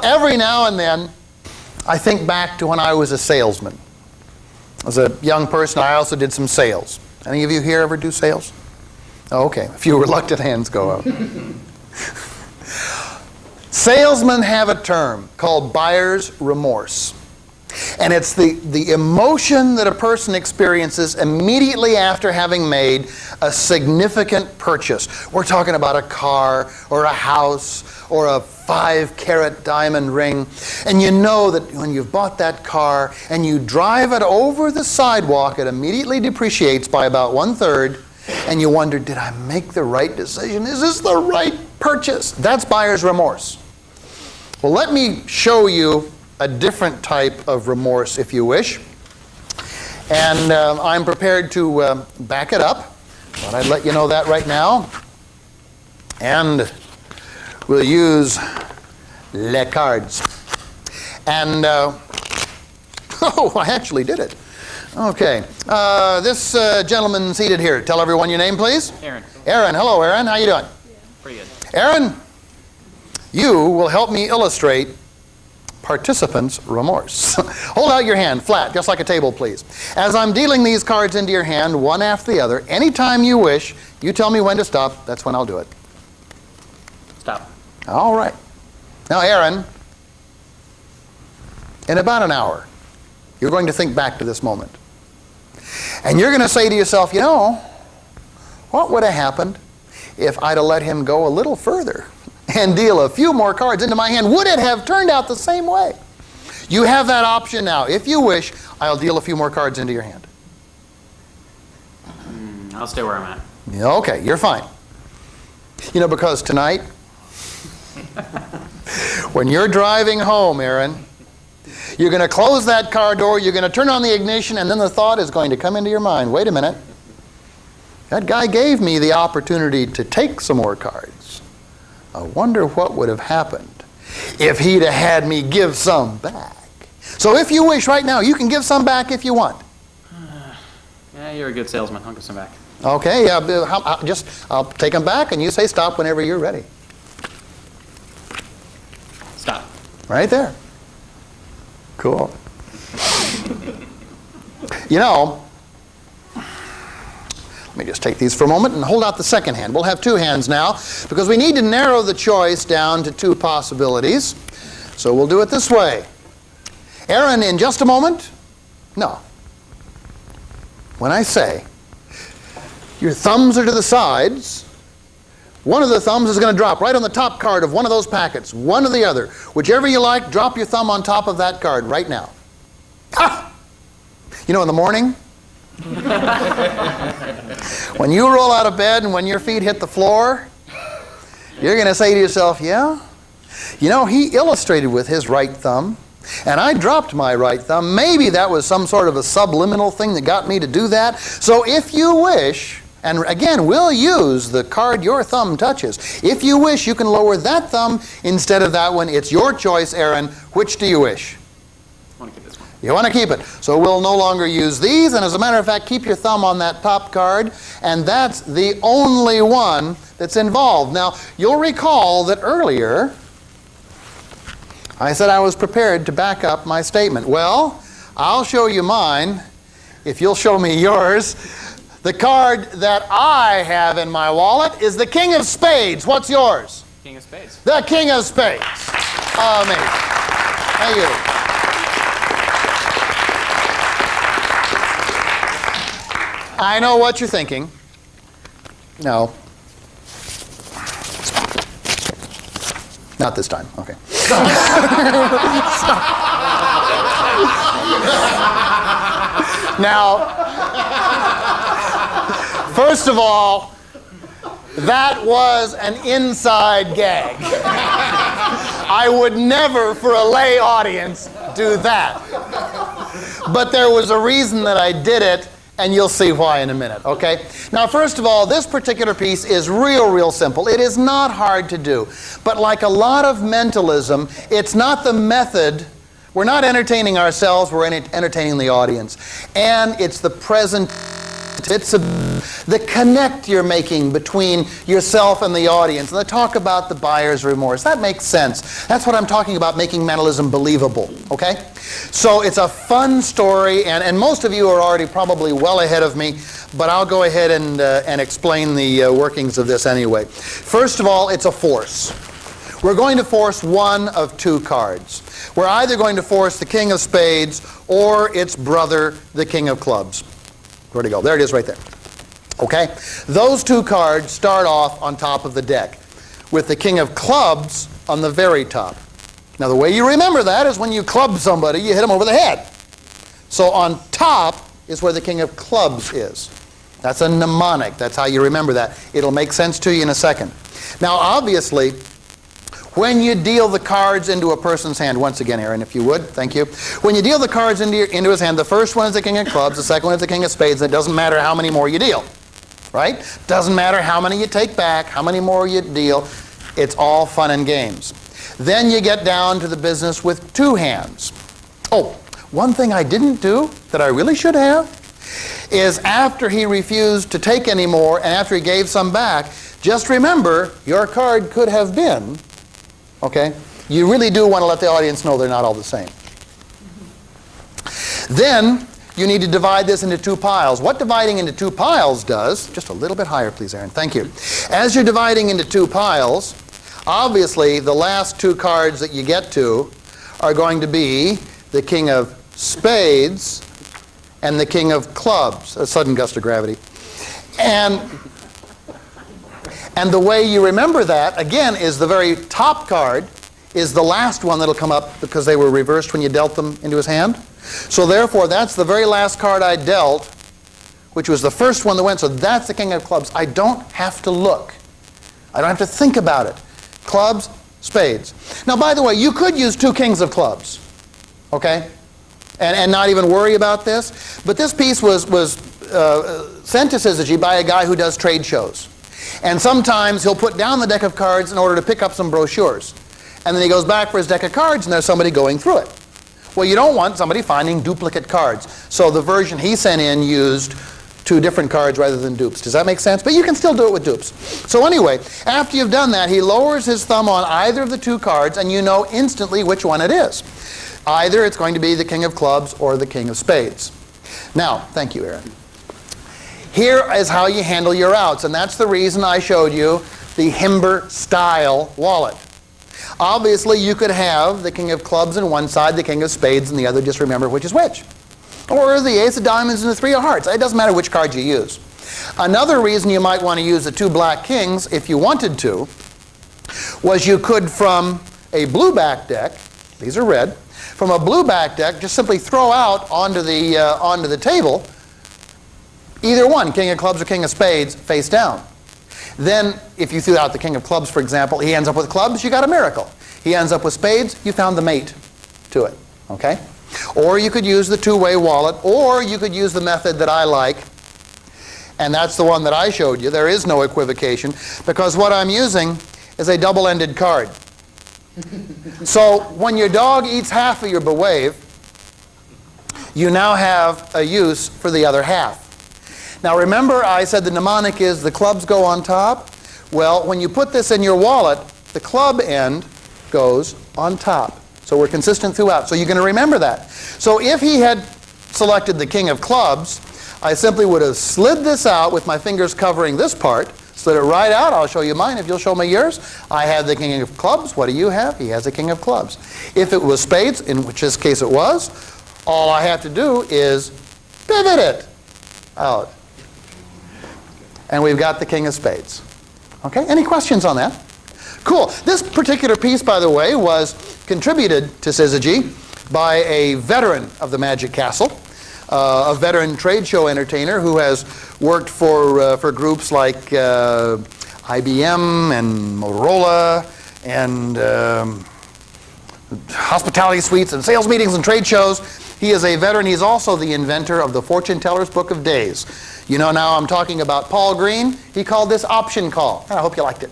Every now and then, I think back to when I was a salesman. As a young person, I also did some sales. Any of you here ever do sales? Oh, okay, a few reluctant hands go up. Salesmen have a term called buyer's remorse. And it's the emotion that a person experiences immediately after having made a significant purchase. We're talking about a car or a house or a 5-carat diamond ring. And you know that when you've bought that car and you drive it over the sidewalk, it immediately depreciates by about 1/3. And you wonder, did I make the right decision? Is this the right purchase? That's buyer's remorse. Well, let me show you a different type of remorse, if you wish. And I'm prepared to back it up, but I'd let you know that right now. And we'll use les cards. And, oh, I actually did it. Okay. This gentleman seated here, tell everyone your name, please. Aaron. Aaron. Hello, Aaron. How you doing? Yeah, pretty good. Aaron, you will help me illustrate participants' remorse. Hold out your hand flat, just like a table, please. As I'm dealing these cards into your hand, one after the other, anytime you wish, you tell me when to stop. That's when I'll do it. Stop. All right. Now, Aaron, in about an hour, you're going to think back to this moment. And you're going to say to yourself, you know, what would have happened if I'd have let him go a little further and deal a few more cards into my hand? Would it have turned out the same way? You have that option now. If you wish, I'll deal a few more cards into your hand. I'll stay where I'm at. Yeah, okay, you're fine. You know, because tonight, when you're driving home, Aaron, you're going to close that car door, you're going to turn on the ignition, and then the thought is going to come into your mind, wait a minute, that guy gave me the opportunity to take some more cards. I wonder what would have happened if he'd have had me give some back. So if you wish right now, you can give some back if you want. Yeah, you're a good salesman. I'll give some back. Okay, I'll take them back, and you say stop whenever you're ready. Stop. Right there. Cool. You know, let me just take these for a moment and hold out the second hand. We'll have two hands now because we need to narrow the choice down to two possibilities. So we'll do it this way. Aaron, in just a moment. No. When I say your thumbs are to the sides, one of the thumbs is going to drop right on the top card of one of those packets, one or the other. Whichever you like, drop your thumb on top of that card right now. Ah! You know, in the morning, when you roll out of bed and when your feet hit the floor, you're going to say to yourself, yeah, you know, he illustrated with his right thumb, and I dropped my right thumb. Maybe that was some sort of a subliminal thing that got me to do that. So if you wish, and again, we'll use the card your thumb touches. If you wish, you can lower that thumb instead of that one. It's your choice, Aaron. Which do you wish? I want to keep this one. You want to keep it. So we'll no longer use these. And as a matter of fact, keep your thumb on that top card. And that's the only one that's involved. Now, you'll recall that earlier, I said I was prepared to back up my statement. Well, I'll show you mine if you'll show me yours. The card that I have in my wallet is the King of Spades. What's yours? King of Spades. The King of Spades. Amazing. Thank you. I know what you're thinking. No. Not this time. Okay. Now, first of all, that was an inside gag. I would never, for a lay audience, do that. But there was a reason that I did it, and you'll see why in a minute, okay? Now, first of all, this particular piece is real simple. It is not hard to do. But like a lot of mentalism, it's not the method. We're not entertaining ourselves, we're entertaining the audience. And it's the presentation It's the connect you're making between yourself and the audience. And they talk about the buyer's remorse. That makes sense. That's what I'm talking about, making mentalism believable, okay? So it's a fun story, and most of you are already probably well ahead of me, but I'll go ahead and explain the workings of this anyway. First of all, it's a force. We're going to force one of two cards. We're either going to force the King of Spades or its brother, the King of Clubs. Where'd it go? There it is right there. Okay? Those two cards start off on top of the deck, with the King of Clubs on the very top. Now the way you remember that is when you club somebody, you hit them over the head. So on top is where the King of Clubs is. That's a mnemonic. That's how you remember that. It'll make sense to you in a second. Now obviously, when you deal the cards into a person's hand, once again, Aaron, if you would, thank you. When you deal the cards into his hand, the first one is the King of Clubs, the second one is the King of Spades, and it doesn't matter how many more you deal, right? Doesn't matter how many you take back, how many more you deal. It's all fun and games. Then you get down to the business with two hands. Oh, one thing I didn't do that I really should have is after he refused to take any more and after he gave some back, just remember your card could have been, okay? You really do want to let the audience know they're not all the same. Then you need to divide this into two piles. What dividing into two piles does, just a little bit higher please, Aaron, thank you. As you're dividing into two piles, obviously the last two cards that you get to are going to be the King of Spades and the King of Clubs. A sudden gust of gravity. And the way you remember that, again, is the very top card is the last one that'll come up because they were reversed when you dealt them into his hand. So therefore, that's the very last card I dealt, which was the first one that went. So that's the King of Clubs. I don't have to look. I don't have to think about it. Clubs, Spades. Now, by the way, you could use two Kings of Clubs, okay? And not even worry about this. But this piece was sent to SYZYGY by a guy who does trade shows. And sometimes he'll put down the deck of cards in order to pick up some brochures. And then he goes back for his deck of cards and there's somebody going through it. Well, you don't want somebody finding duplicate cards. So the version he sent in used two different cards rather than dupes. Does that make sense? But you can still do it with dupes. So anyway, after you've done that, he lowers his thumb on either of the two cards and you know instantly which one it is. Either it's going to be the King of Clubs or the King of Spades. Now, thank you, Aaron. Here is how you handle your outs, and that's the reason I showed you the Himber style wallet. Obviously, you could have the King of Clubs on one side, the King of Spades, and the other, just remember which is which. Or the Ace of Diamonds and the Three of Hearts. It doesn't matter which card you use. Another reason you might want to use the two black kings, if you wanted to, was you could, from a blue back deck, these are red, from a blue back deck, just simply throw out onto the table either one, King of Clubs or King of Spades, face down. Then, if you threw out the King of Clubs, for example, he ends up with clubs, you got a miracle. He ends up with spades, you found the mate to it, okay? Or you could use the two-way wallet, or you could use the method that I like, and that's the one that I showed you. There is no equivocation, because what I'm using is a double-ended card. So, when your dog eats half of your bewave, you now have a use for the other half. Now remember I said the mnemonic is the clubs go on top? Well, when you put this in your wallet, the club end goes on top. So we're consistent throughout. So you're going to remember that. So if he had selected the King of Clubs, I simply would have slid this out with my fingers covering this part, slid it right out. I'll show you mine if you'll show me yours. I have the King of Clubs. What do you have? He has a King of Clubs. If it was Spades, in which this case it was, all I have to do is pivot it out. And we've got the King of Spades. Okay, any questions on that? Cool. This particular piece, by the way, was contributed to SYZYGY by a veteran of the Magic Castle, a veteran trade show entertainer who has worked for groups like IBM and Motorola and hospitality suites and sales meetings and trade shows. He is a veteran. He's also the inventor of the Fortune Teller's Book of Days. You know, now I'm talking about Paul Green. He called this option call. And I hope you liked it.